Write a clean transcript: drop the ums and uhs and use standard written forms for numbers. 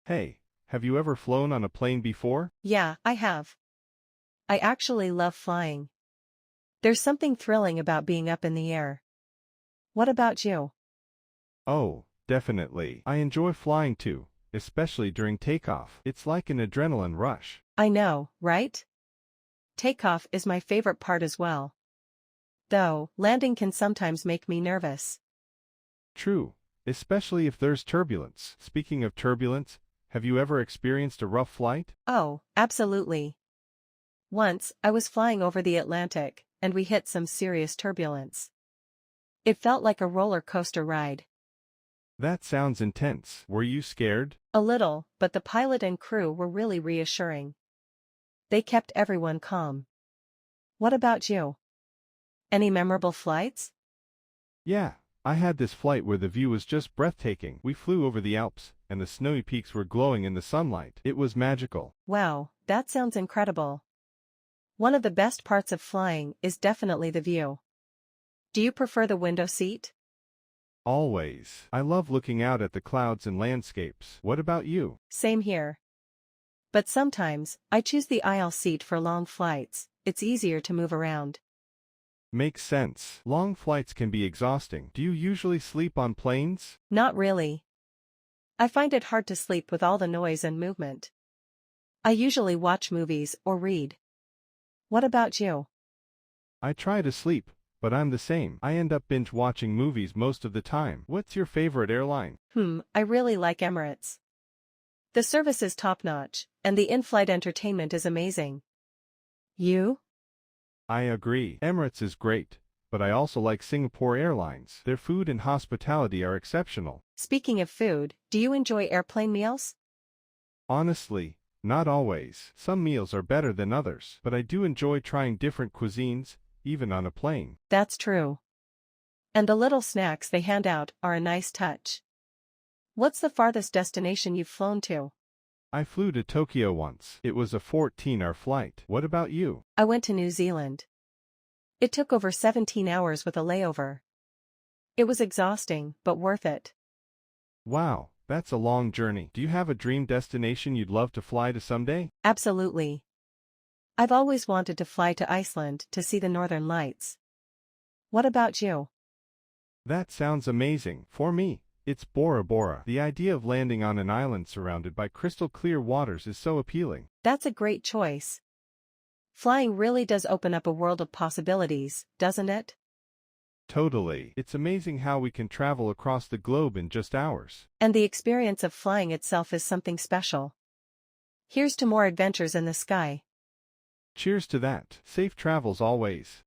Hey, have you ever flown on a plane before? Yeah, I have. I actually love flying. There's something thrilling about being up in the air. What about you? Oh, definitely. I enjoy flying too, especially during takeoff. It's like an adrenaline rush. I know, right? Takeoff is my favorite part as well. Though, landing can sometimes make me nervous. True, especially if there's turbulence. Speaking of turbulence, have you ever experienced a rough flight? Oh, absolutely. Once, I was flying over the Atlantic, and we hit some serious turbulence. It felt like a roller coaster ride. That sounds intense. Were you scared? A little, but the pilot and crew were really reassuring. They kept everyone calm. What about you? Any memorable flights? Yeah, I had this flight where the view was just breathtaking. We flew over the Alps, and the snowy peaks were glowing in the sunlight. It was magical. Wow, that sounds incredible. One of the best parts of flying is definitely the view. Do you prefer the window seat? Always. I love looking out at the clouds and landscapes. What about you? Same here. But sometimes, I choose the aisle seat for long flights. It's easier to move around. Makes sense. Long flights can be exhausting. Do you usually sleep on planes? Not really. I find it hard to sleep with all the noise and movement. I usually watch movies or read. What about you? I try to sleep, but I'm the same. I end up binge watching movies most of the time. What's your favorite airline? I really like Emirates. The service is top-notch, and the in-flight entertainment is amazing. You? I agree. Emirates is great, but I also like Singapore Airlines. Their food and hospitality are exceptional. Speaking of food, do you enjoy airplane meals? Honestly, not always. Some meals are better than others, but I do enjoy trying different cuisines, even on a plane. That's true. And the little snacks they hand out are a nice touch. What's the farthest destination you've flown to? I flew to Tokyo once. It was a 14-hour flight. What about you? I went to New Zealand. It took over 17 hours with a layover. It was exhausting, but worth it. Wow, that's a long journey. Do you have a dream destination you'd love to fly to someday? Absolutely. I've always wanted to fly to Iceland to see the northern lights. What about you? That sounds amazing. For me, it's Bora Bora. The idea of landing on an island surrounded by crystal clear waters is so appealing. That's a great choice. Flying really does open up a world of possibilities, doesn't it? Totally. It's amazing how we can travel across the globe in just hours. And the experience of flying itself is something special. Here's to more adventures in the sky. Cheers to that. Safe travels always.